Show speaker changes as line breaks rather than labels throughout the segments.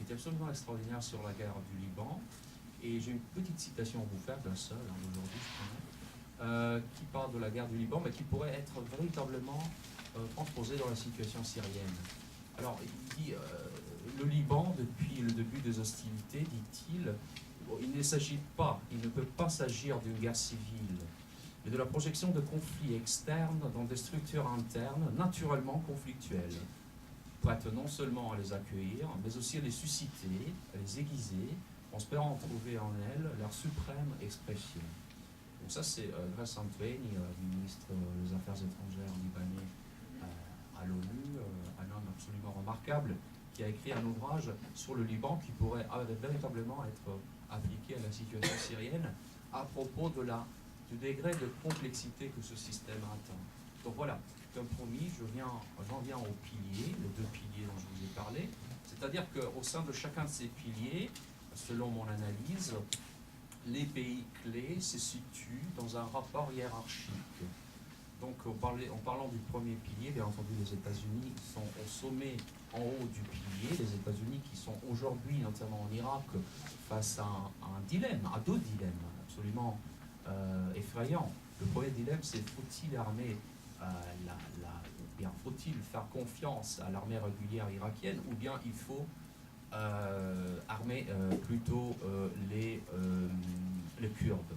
qui était absolument extraordinaire sur la guerre du Liban. Et j'ai une petite citation à vous faire, la seule aujourd'hui, je crois, qui parle de la guerre du Liban, mais qui pourrait être véritablement transposée dans la situation syrienne. Alors, il dit, le Liban, depuis le début des hostilités, dit-il, il ne s'agit pas, il ne peut pas s'agir d'une guerre civile, mais de la projection de conflits externes dans des structures internes naturellement conflictuelles, prêtes non seulement à les accueillir, mais aussi à les susciter, à les aiguiser, en espérant trouver en elles leur suprême expression. Donc ça, c'est Ghassan Tueni, ministre des Affaires étrangères libanais à l'ONU, un homme absolument remarquable, qui a écrit un ouvrage sur le Liban qui pourrait véritablement être appliqué à la situation syrienne à propos du degré de complexité que ce système atteint. Donc voilà, comme promis, j'en viens aux piliers, les deux piliers dont je vous ai parlé. C'est-à-dire qu'au sein de chacun de ces piliers, selon mon analyse, les pays clés se situent dans un rapport hiérarchique. Donc en parlant du premier pilier, bien entendu les États-Unis sont au sommet, en haut du pilier, les États-Unis qui sont aujourd'hui, notamment en Irak, face à un dilemme, à deux dilemmes absolument effrayants. Le premier dilemme, c'est faut-il armer bien faut-il faire confiance à l'armée régulière irakienne ou bien il faut armer plutôt les Kurdes.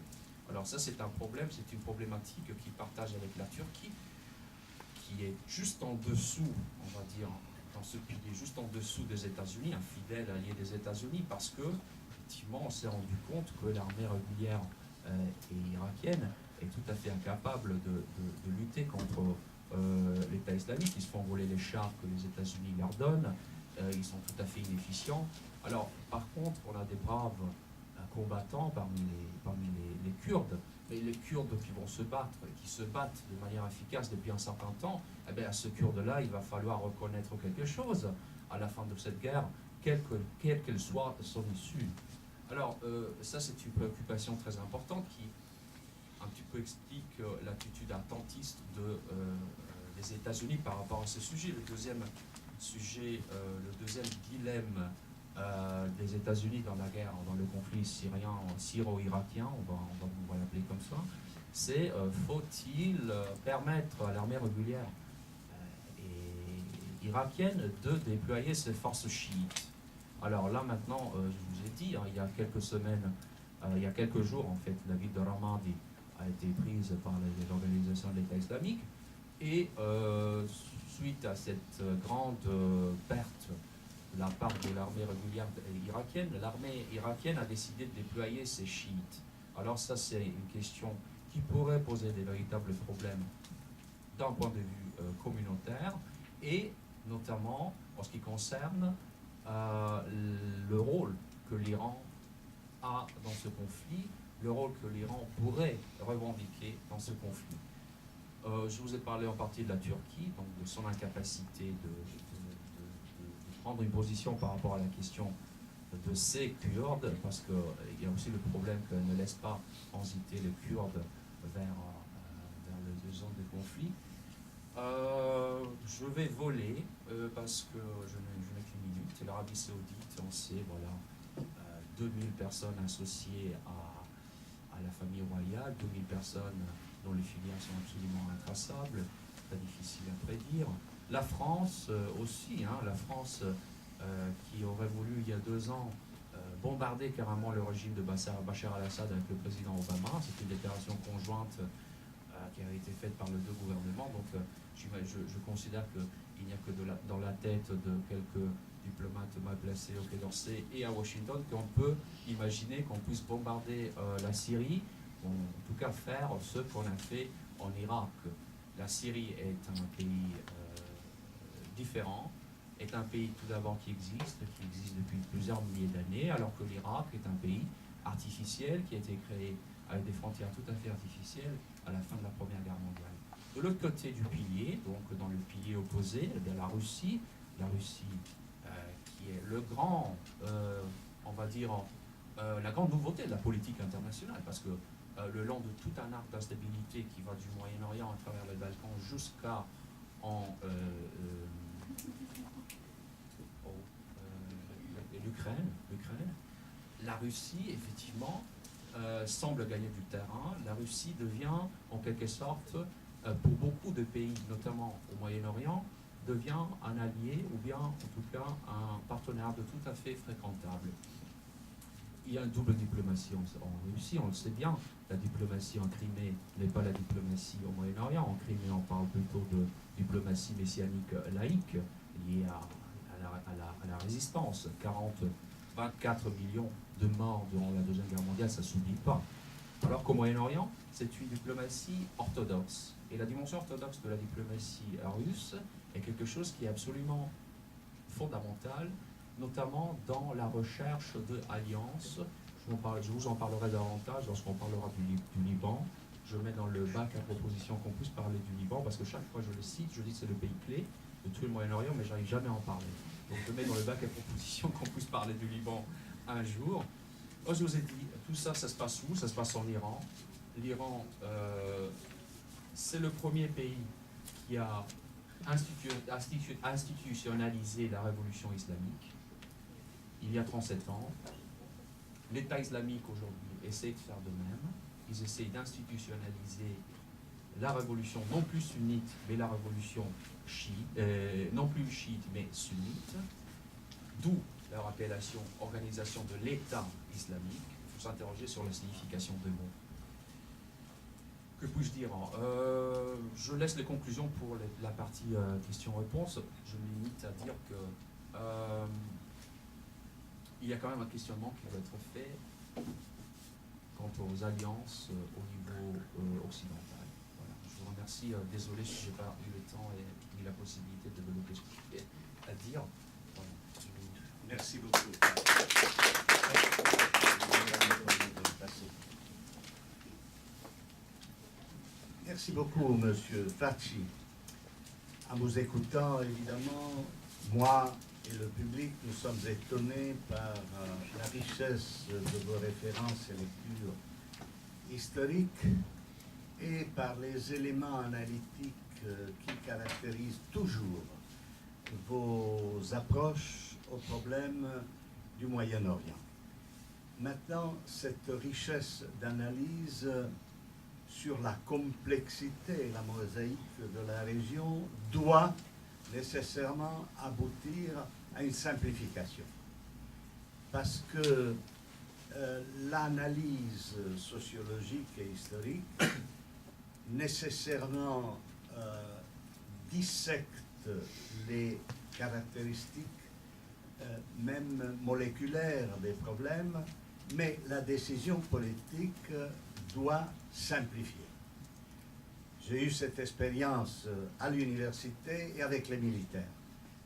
Alors ça c'est un problème, c'est une problématique qu'il partage avec la Turquie, qui est juste en dessous, on va dire, dans ce pilier, juste en dessous des États-Unis, un fidèle allié des États-Unis, parce que, effectivement, on s'est rendu compte que l'armée régulière irakienne est tout à fait incapable de lutter contre l'État islamique. Ils se font voler les chars que les États-Unis leur donnent, ils sont tout à fait inefficients. Alors, par contre, on a des braves combattants parmi les Kurdes, mais les Kurdes qui vont se battre, qui se battent de manière efficace depuis un certain temps, eh bien, à ce Kurde-là, il va falloir reconnaître quelque chose à la fin de cette guerre, quelle qu'elle soit son issue. Alors, ça, c'est une préoccupation très importante qui un petit peu explique l'attitude attentiste des États-Unis par rapport à ce sujet. Le deuxième sujet, le deuxième dilemme des États-Unis dans la guerre, dans le conflit syro-irakien, on va l'appeler comme ça, c'est faut-il permettre à l'armée régulière irakienne de déployer ses forces chiites. Alors là maintenant, je vous ai dit, hein, il y a quelques semaines, il y a quelques jours en fait, la ville de Ramadi a été prise par l'organisation de l'État islamique et suite à cette grande perte de la part de l'armée régulière irakienne, l'armée irakienne a décidé de déployer ses chiites. Alors ça c'est une question qui pourrait poser des véritables problèmes d'un point de vue communautaire et notamment en ce qui concerne le rôle que l'Iran a dans ce conflit, le rôle que l'Iran pourrait revendiquer dans ce conflit. Je vous ai parlé en partie de la Turquie, donc de son incapacité de prendre une position par rapport à la question de ces Kurdes, parce qu'il y a aussi le problème qu'elle ne laisse pas transiter les Kurdes vers les zones de conflit. Je vais voler parce que je n'ai qu'une minute. C'est l'Arabie Saoudite, on sait, voilà, 2000 personnes associées à la famille royale, 2000 personnes dont les filières sont absolument intraçables, très difficile à prédire. La France aussi, hein, la France qui aurait voulu il y a 2 ans bombarder carrément le régime de Bachar al-Assad avec le président Obama. C'est une déclaration conjointe qui a été faite par les deux gouvernements. Donc je considère qu'il n'y a que dans la tête de quelques diplomates mal placés au Quai d'Orsay et à Washington qu'on peut imaginer qu'on puisse bombarder la Syrie, ou en tout cas faire ce qu'on a fait en Irak. La Syrie est un pays différent, est un pays tout d'abord qui existe depuis plusieurs milliers d'années, alors que l'Irak est un pays artificiel qui a été créé avec des frontières tout à fait artificielles à la fin de la Première Guerre mondiale. De l'autre côté du pilier, donc dans le pilier opposé, eh bien, la Russie qui est le grand, on va dire, la grande nouveauté de la politique internationale, parce que le long de tout un arc d'instabilité qui va du Moyen-Orient à travers les Balkans jusqu'à l'Ukraine. La Russie, effectivement, semble gagner du terrain. La Russie devient, en quelque sorte, pour beaucoup de pays, notamment au Moyen-Orient, devient un allié ou bien, en tout cas, un partenaire de tout à fait fréquentable. Il y a une double diplomatie en Russie, on le sait bien. La diplomatie en Crimée n'est pas la diplomatie au Moyen-Orient. En Crimée, on parle plutôt de diplomatie messianique laïque liée à la résistance. 24 millions de morts durant la Deuxième Guerre mondiale, ça ne s'oublie pas. Alors qu'au Moyen-Orient, c'est une diplomatie orthodoxe. Et la dimension orthodoxe de la diplomatie russe est quelque chose qui est absolument fondamental, notamment dans la recherche d'alliances. Je vous en parlerai davantage lorsqu'on parlera du Liban. Je mets dans le bac à proposition qu'on puisse parler du Liban, parce que chaque fois que je le cite, je dis que c'est le pays clé de tout le Moyen-Orient, mais j'arrive jamais à en parler. Donc je mets dans le bac à proposition qu'on puisse parler du Liban un jour. Oh, je vous ai dit, tout ça, ça se passe où? Ça se passe en Iran. L'Iran, c'est le premier pays qui a institutionnalisé la révolution islamique il y a 37 ans. L'État islamique aujourd'hui essaie de faire de même. Ils essayent d'institutionnaliser la révolution non plus sunnite, mais la révolution chiite, non plus chiite, mais sunnite, d'où leur appellation organisation de l'État islamique. Il faut s'interroger sur la signification des mots. Que puis-je dire? Je laisse les conclusions pour la partie questions-réponses. Je me limite à dire que il y a quand même un questionnement qui doit être fait quant aux alliances au niveau occidental. Voilà. Je vous remercie. Désolé si je n'ai pas eu le temps et la possibilité de développer ce que j'ai à dire. Voilà.
Merci beaucoup. Merci beaucoup, Monsieur Facci. En vous écoutant, évidemment, moi et le public, nous sommes étonnés par la richesse de vos références et lectures historiques et par les éléments analytiques qui caractérisent toujours vos approches aux problèmes du Moyen-Orient. Maintenant, cette richesse d'analyse sur la complexité et la mosaïque de la région doit nécessairement aboutir à une simplification. Parce que l'analyse sociologique et historique nécessairement dissecte les caractéristiques même moléculaires des problèmes, mais la décision politique doit simplifier. J'ai eu cette expérience à l'université et avec les militaires.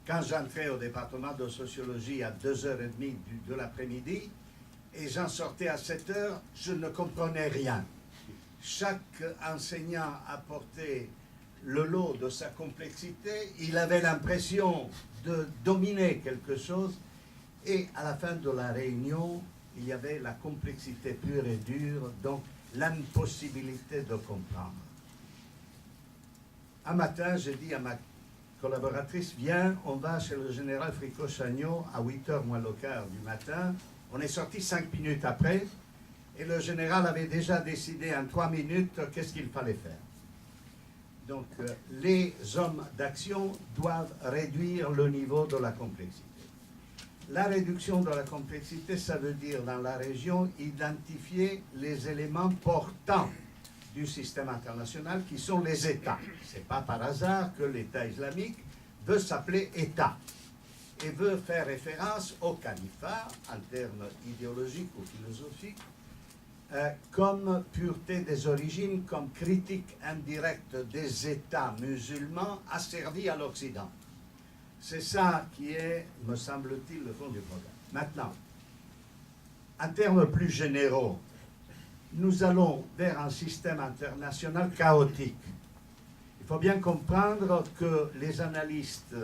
Quand j'entrais au département de sociologie à 2h30 de l'après-midi et j'en sortais à 7h, je ne comprenais rien. Chaque enseignant apportait le lot de sa complexité, il avait l'impression de dominer quelque chose et à la fin de la réunion, il y avait la complexité pure et dure, donc l'impossibilité de comprendre. Un matin, j'ai dit à ma collaboratrice, viens, on va chez le général Fricot-Chagnot à 8h moins le quart du matin. On est sorti 5 minutes après et le général avait déjà décidé en 3 minutes qu'est-ce qu'il fallait faire. Donc, les hommes d'action doivent réduire le niveau de la complexité. La réduction de la complexité, ça veut dire dans la région identifier les éléments portants du système international qui sont les États. Ce n'est pas par hasard que l'État islamique veut s'appeler État et veut faire référence au califat en termes idéologiques ou philosophiques comme pureté des origines, comme critique indirecte des États musulmans asservis à l'Occident. C'est ça qui est, me semble-t-il, le fond du problème. Maintenant, en termes plus généraux, nous allons vers un système international chaotique. Il faut bien comprendre que les analystes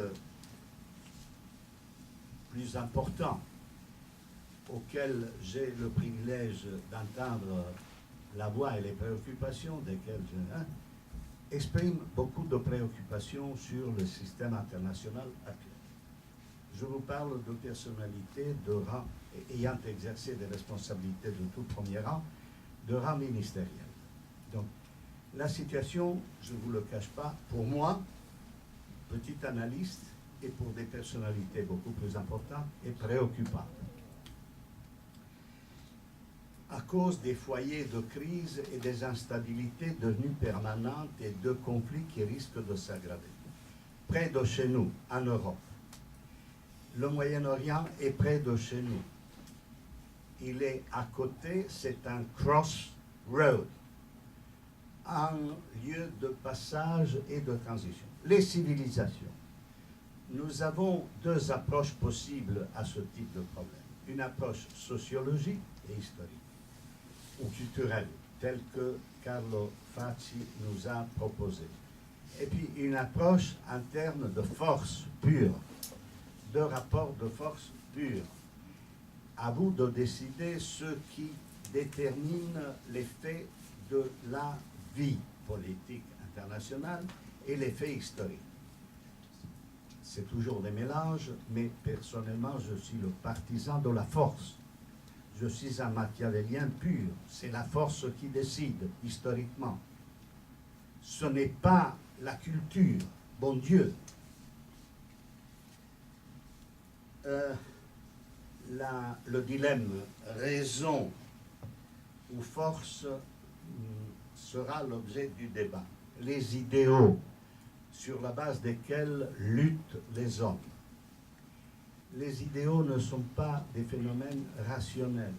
plus importants, auxquels j'ai le privilège d'entendre la voix et les préoccupations desquels expriment beaucoup de préoccupations sur le système international actuel. je vous parle de personnalités de rang, ayant exercé des responsabilités de tout premier rang, de rang ministériel. Donc, la situation, je ne vous le cache pas, pour moi, petit analyste, et pour des personnalités beaucoup plus importantes, est préoccupante. À cause des foyers de crise et des instabilités devenues permanentes et de conflits qui risquent de s'aggraver. Près de chez nous, en Europe, le Moyen-Orient est près de chez nous. Il est à côté, c'est un crossroad, un lieu de passage et de transition. Les civilisations. Nous avons deux approches possibles à ce type de problème. Une approche sociologique et historique, ou culturelle, telle que Carlo Facci nous a proposé. Et puis une approche en termes de force pure, de rapport de force pure. À vous de décider ce qui détermine l'effet de la vie politique internationale et l'effet historique. C'est toujours des mélanges, mais personnellement, je suis le partisan de la force. Je suis un machiavélien pur. C'est la force qui décide, historiquement. Ce n'est pas la culture, bon Dieu. Le dilemme raison ou force sera l'objet du débat. Les idéaux sur la base desquels luttent les hommes. Les idéaux ne sont pas des phénomènes rationnels.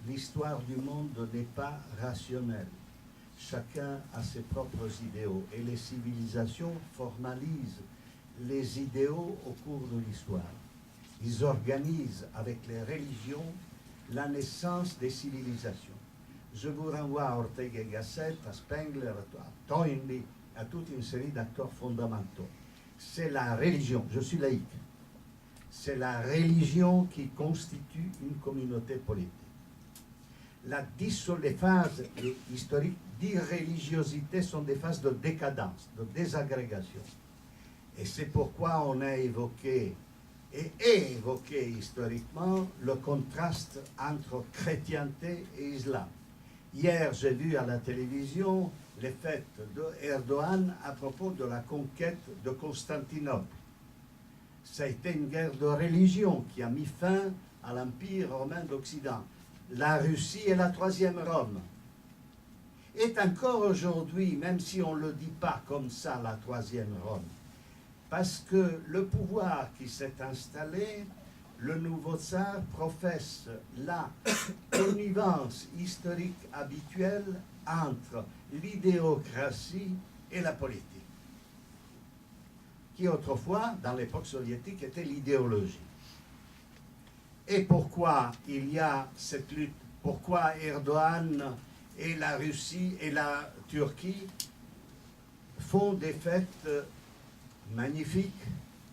L'histoire du monde n'est pas rationnelle. Chacun a ses propres idéaux et les civilisations formalisent les idéaux au cours de l'histoire. Ils organisent avec les religions la naissance des civilisations. Je vous renvoie à Ortega y Gasset, à Spengler, à Toynbee, à toute une série d'acteurs fondamentaux. C'est la religion, je suis laïque, c'est la religion qui constitue une communauté politique. Les phases historiques d'irréligiosité sont des phases de décadence, de désagrégation. Et c'est pourquoi on a évoqué, et est évoqué historiquement, le contraste entre chrétienté et islam. Hier, j'ai vu à la télévision les fêtes d'Erdogan à propos de la conquête de Constantinople. Ça a été une guerre de religion qui a mis fin à l'Empire romain d'Occident. La Russie est la troisième Rome. Est encore aujourd'hui, même si on ne le dit pas comme ça, la troisième Rome. Parce que le pouvoir qui s'est installé, le nouveau tsar professe la connivence historique habituelle entre l'idéocratie et la politique, qui autrefois, dans l'époque soviétique, était l'idéologie. Et pourquoi il y a cette lutte? Pourquoi Erdogan et la Russie et la Turquie font des fêtes magnifiques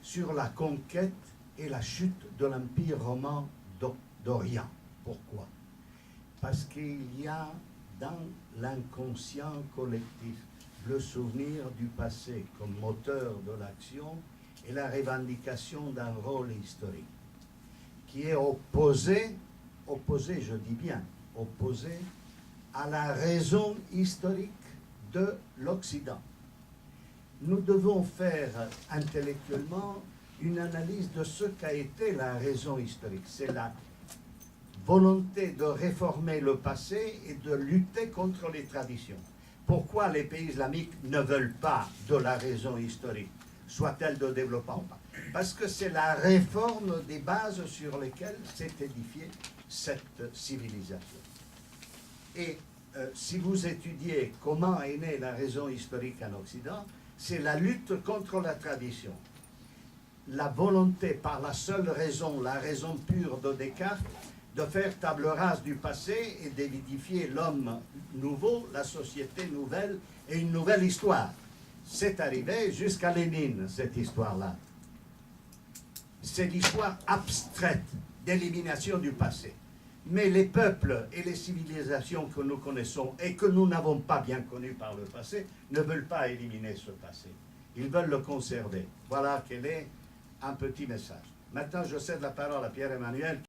sur la conquête et la chute de l'Empire romain d'Orient? Pourquoi? Parce qu'il y a dans l'inconscient collectif le souvenir du passé comme moteur de l'action et la revendication d'un rôle historique qui est opposé, je dis bien, opposé à la raison historique de l'Occident. Nous devons faire intellectuellement une analyse de ce qu'a été la raison historique. C'est la volonté de réformer le passé et de lutter contre les traditions. Pourquoi les pays islamiques ne veulent pas de la raison historique, soit-elle de développement ou pas? Parce que c'est la réforme des bases sur lesquelles s'est édifiée cette civilisation. Et si vous étudiez comment est née la raison historique en Occident, c'est la lutte contre la tradition. La volonté par la seule raison, la raison pure de Descartes, de faire table rase du passé et d'édifier l'homme nouveau, la société nouvelle et une nouvelle histoire. C'est arrivé jusqu'à Lénine, cette histoire-là. C'est l'histoire abstraite d'élimination du passé. Mais les peuples et les civilisations que nous connaissons et que nous n'avons pas bien connues par le passé ne veulent pas éliminer ce passé. Ils veulent le conserver. Voilà quel est un petit message. Maintenant, je cède la parole à Pierre-Emmanuel.